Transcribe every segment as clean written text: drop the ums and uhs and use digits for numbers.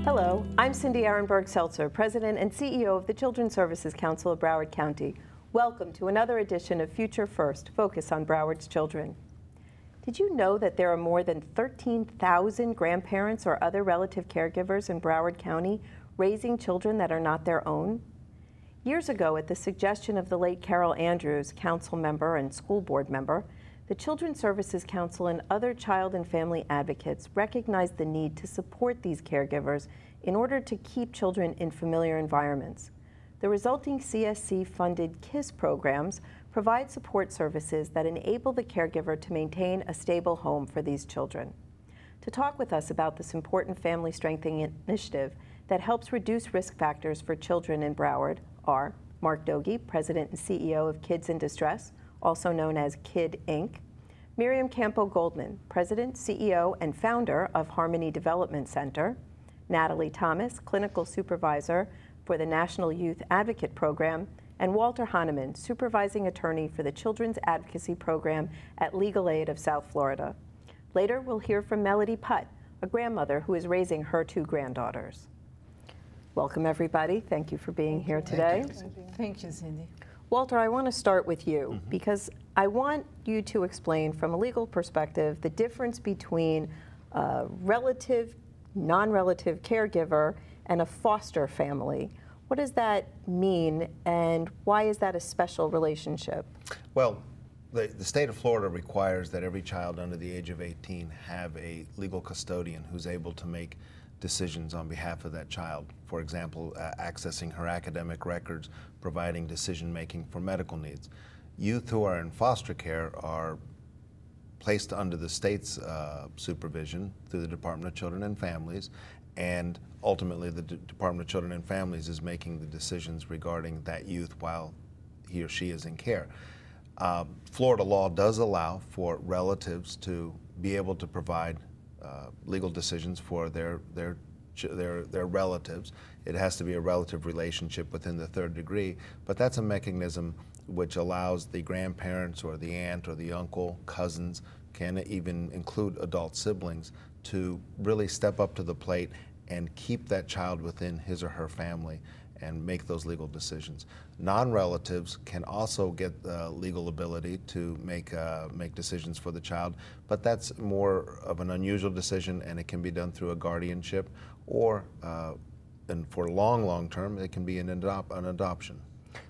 Hello, I'm Cindy Ehrenberg-Seltzer, President and CEO of the Children's Services Council of Broward County. Welcome to another edition of Future First, Focus on Broward's Children. Did you know that there are more than 13,000 grandparents or other relative caregivers in Broward County raising children that are not their own? Years ago, at the suggestion of the late Carol Andrews, council member and school board member, the Children's Services Council and other child and family advocates recognized the need to support these caregivers in order to keep children in familiar environments. The resulting CSC-funded KISS programs provide support services that enable the caregiver to maintain a stable home for these children. To talk with us about this important family strengthening initiative that helps reduce risk factors for children in Broward are Mark Dhooge, President and CEO of Kids in Distress, also known as KID Inc., Myriam Campo-Goldman, President, CEO, and founder of Harmony Development Center, Natalie Thomas, Clinical Supervisor for the National Youth Advocate Program, and Walter Honaman, Supervising Attorney for the Children's Advocacy Program at Legal Aid of South Florida. Later, we'll hear from Melodee Putt, a grandmother who is raising her two granddaughters. Welcome, everybody. Thank you for being here today. Thank you, Cindy. Walter, I want to start with you because I want you to explain from a legal perspective the difference between a relative, non-relative caregiver and a foster family. What does that mean and why is that a special relationship? Well, the state of Florida requires that every child under the age of 18 have a legal custodian who's able to make decisions on behalf of that child. For example, accessing her academic records, providing decision-making for medical needs. Youth who are in foster care are placed under the state's supervision through the Department of Children and Families, and ultimately the Department of Children and Families is making the decisions regarding that youth while he or she is in care. Florida law does allow for relatives to be able to provide legal decisions for their relatives. It has to be a relative relationship within the third degree, but that's a mechanism which allows the grandparents or the aunt or the uncle, cousins, can even include adult siblings, to really step up to the plate and keep that child within his or her family and make those legal decisions. Non-relatives can also get legal ability to make decisions for the child, but that's more of an unusual decision, and it can be done through a guardianship, or and for long term, it can be an adoption.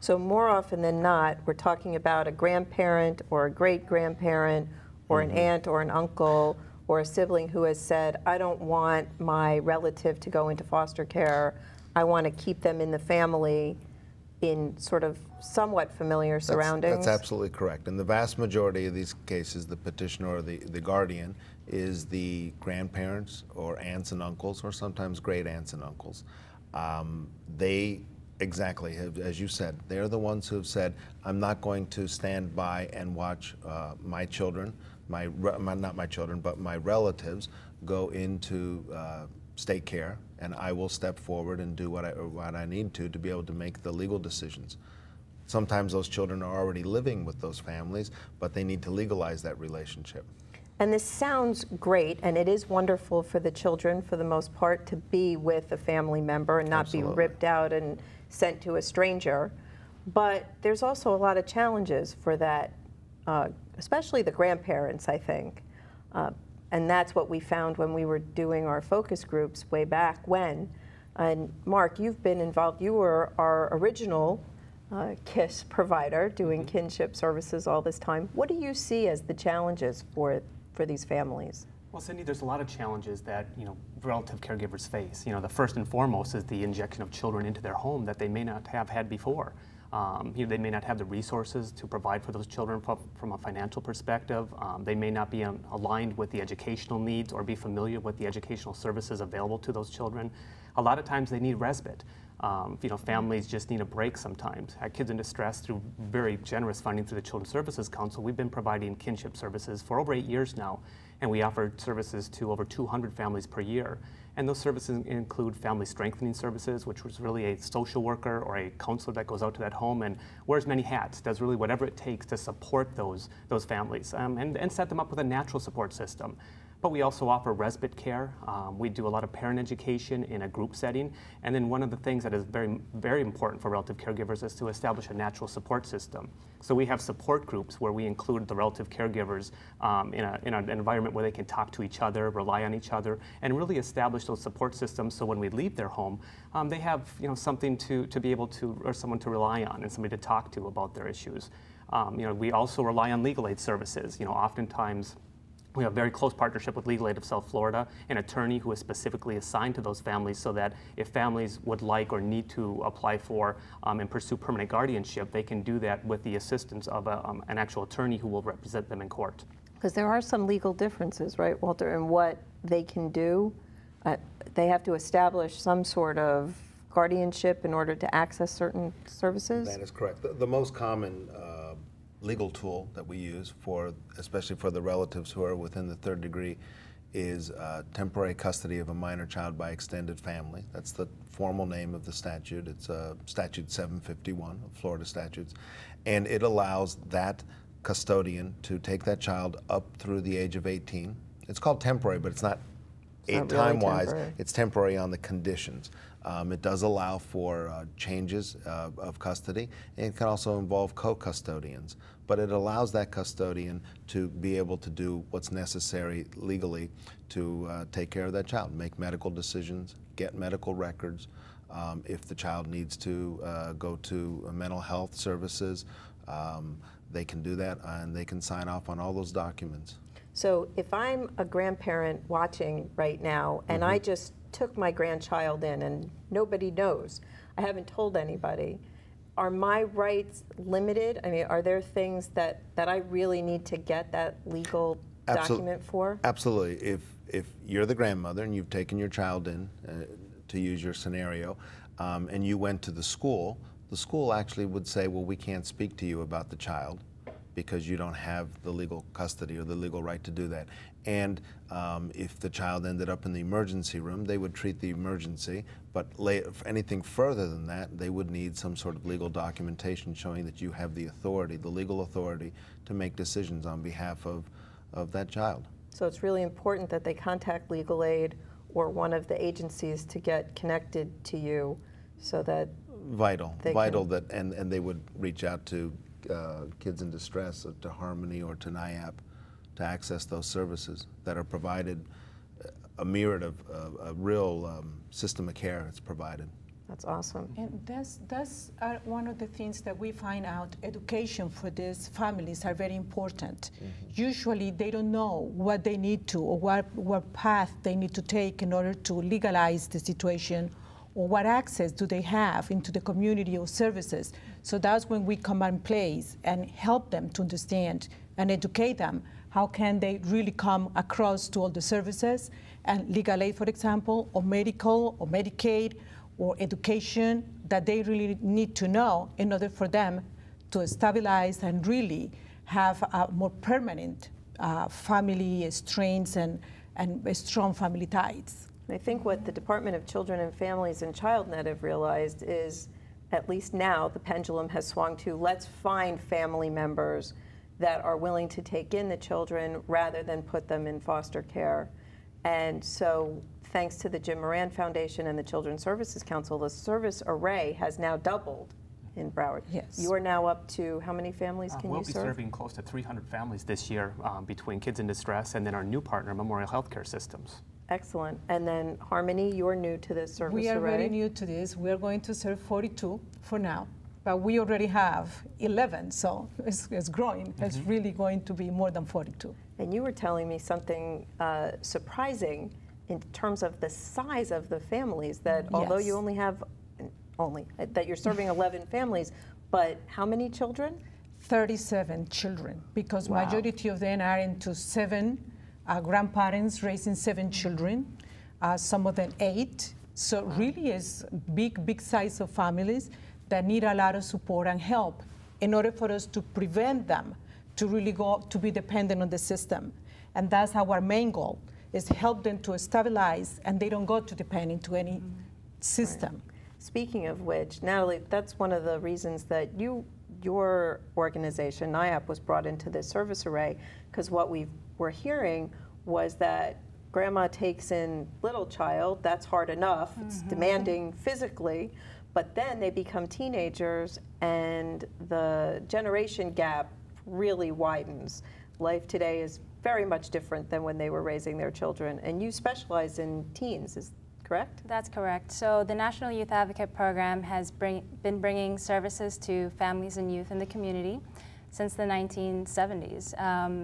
So more often than not, we're talking about a grandparent or a great-grandparent or an aunt or an uncle or a sibling who has said, I don't want my relative to go into foster care. I want to keep them in the family in sort of somewhat familiar surroundings. That's absolutely correct. In the vast majority of these cases, the petitioner or the guardian is the grandparents or aunts and uncles, or sometimes great aunts and uncles. They exactly, as you said, they're the ones who have said, I'm not going to stand by and watch my children, not my children, but my relatives go into state care, and I will step forward and do what I need to be able to make the legal decisions. Sometimes those children are already living with those families, but they need to legalize that relationship. And this sounds great, and it is wonderful for the children, for the most part, to be with a family member and not be ripped out and sent to a stranger. But there's also a lot of challenges for that, especially the grandparents, I think. And that's what we found when we were doing our focus groups way back when. And Mark, you've been involved. You were our original KISS provider doing kinship services all this time. What do you see as the challenges for these families? Well, Cindy, there's a lot of challenges that relative caregivers face. The first and foremost is the injection of children into their home that they may not have had before. They may not have the resources to provide for those children from a financial perspective. They may not be aligned with the educational needs or be familiar with the educational services available to those children. A lot of times they need respite. Families just need a break sometimes. At Kids in Distress, through very generous funding through the Children's Services Council, we've been providing kinship services for over 8 years now, and we offer services to over 200 families per year. And those services include family strengthening services, which was really a social worker or a counselor that goes out to that home and wears many hats, does really whatever it takes to support those families and set them up with a natural support system. But we also offer respite care. We do a lot of parent education in a group setting. And then one of the things that is very, very important for relative caregivers is to establish a natural support system. So we have support groups where we include the relative caregivers in an environment where they can talk to each other, rely on each other, and really establish those support systems so when we leave their home, they have something to be able to, or someone to rely on and somebody to talk to about their issues. We also rely on legal aid services. Oftentimes we have a very close partnership with Legal Aid of South Florida, an attorney who is specifically assigned to those families so that if families would like or need to apply for and pursue permanent guardianship, they can do that with the assistance of an actual attorney who will represent them in court. Because there are some legal differences, right, Walter, in what they can do. They have to establish some sort of guardianship in order to access certain services? That is correct. The most common legal tool that we use, especially for the relatives who are within the third degree, is temporary custody of a minor child by extended family. That's the formal name of the statute. It's Statute 751 of Florida statutes. And it allows that custodian to take that child up through the age of 18. It's called temporary, but it's not time-wise. It's temporary on the conditions. It does allow for changes of custody, and it can also involve co-custodians. But it allows that custodian to be able to do what's necessary legally to take care of that child, make medical decisions, get medical records. If the child needs to go to mental health services, they can do that, and they can sign off on all those documents. So if I'm a grandparent watching right now, and I just took my grandchild in and nobody knows, I haven't told anybody, are my rights limited? I mean, are there things that I really need to get that legal document for? Absolutely. If you're the grandmother and you've taken your child in, to use your scenario, and you went to the school actually would say, well, we can't speak to you about the child because you don't have the legal custody or the legal right to do that. And if the child ended up in the emergency room, they would treat the emergency, but for anything further than that, they would need some sort of legal documentation showing that you have the authority, the legal authority, to make decisions on behalf of that child. So it's really important that they contact legal aid or one of the agencies to get connected to you so that Vital, that, and they would reach out to Kids in Distress, to Harmony or to NIAP, to access those services that are provided, a myriad of a real system of care that's provided. That's awesome. And that's one of the things that we find out. Education for these families are very important. Usually they don't know what they need to or what path they need to take in order to legalize the situation, or what access do they have into the community or services. So that's when we come in place and help them to understand and educate them. How can they really come across to all the services and legal aid, for example, or medical or Medicaid or education that they really need to know in order for them to stabilize and really have a more permanent family strengths and strong family ties. I think what the Department of Children and Families and ChildNet have realized is, at least now, the pendulum has swung to, let's find family members that are willing to take in the children rather than put them in foster care. And so, thanks to the Jim Moran Foundation and the Children's Services Council, the service array has now doubled in Broward. Yes. You are now up to how many families can you serve? We'll be serving close to 300 families this year between Kids in Distress and then our new partner, Memorial Healthcare Systems. Excellent. And then Harmony, you're new to this service array. We are very new to this. We are going to serve 42 for now, but we already have 11, so it's growing. It's really going to be more than 42. And you were telling me something surprising in terms of the size of the families, that although you only have, that you're serving 11 families, but how many children? 37 children, because majority of them are into 7 grandparents raising 7 children, some of them 8. So really is big size of families that need a lot of support and help in order for us to prevent them to really go to be dependent on the system. And that's our main goal, is help them to stabilize and they don't go to depending to any system. Right. Speaking of which, Natalie, that's one of the reasons that your organization, NIAP, was brought into this service array, because what we were hearing was that grandma takes in little child, that's hard enough, it's demanding physically, but then they become teenagers and the generation gap really widens. Life today is very much different than when they were raising their children, and you specialize in teens, is correct? That's correct. So the National Youth Advocate Program has been bringing services to families and youth in the community since the 1970s,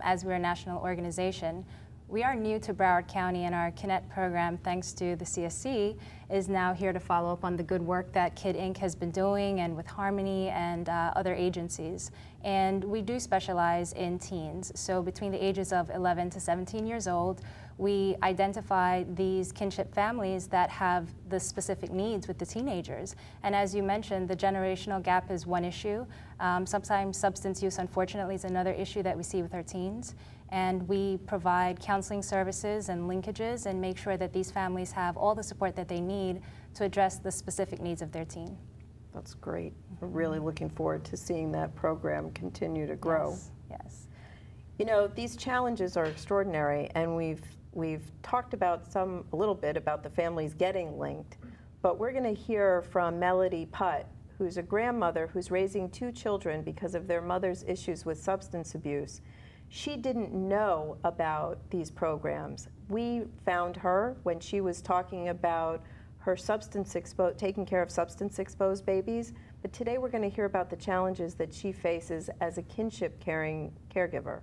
as we're a national organization. We are new to Broward County, and our Connect program, thanks to the CSC, is now here to follow up on the good work that Kid Inc. has been doing, and with Harmony and other agencies. And we do specialize in teens. So between the ages of 11 to 17 years old, we identify these kinship families that have the specific needs with the teenagers. And as you mentioned, the generational gap is one issue. Sometimes substance use, unfortunately, is another issue that we see with our teens. And we provide counseling services and linkages and make sure that these families have all the support that they need to address the specific needs of their teen. That's great. We're really looking forward to seeing that program continue to grow. Yes, yes. You know, these challenges are extraordinary, and we've talked about a little bit about the families getting linked, but we're going to hear from Melodee Putt, who's a grandmother who's raising 2 children because of their mother's issues with substance abuse. She didn't know about these programs. We found her when she was talking about her taking care of substance-exposed babies, but today we're going to hear about the challenges that she faces as a kinship caring caregiver.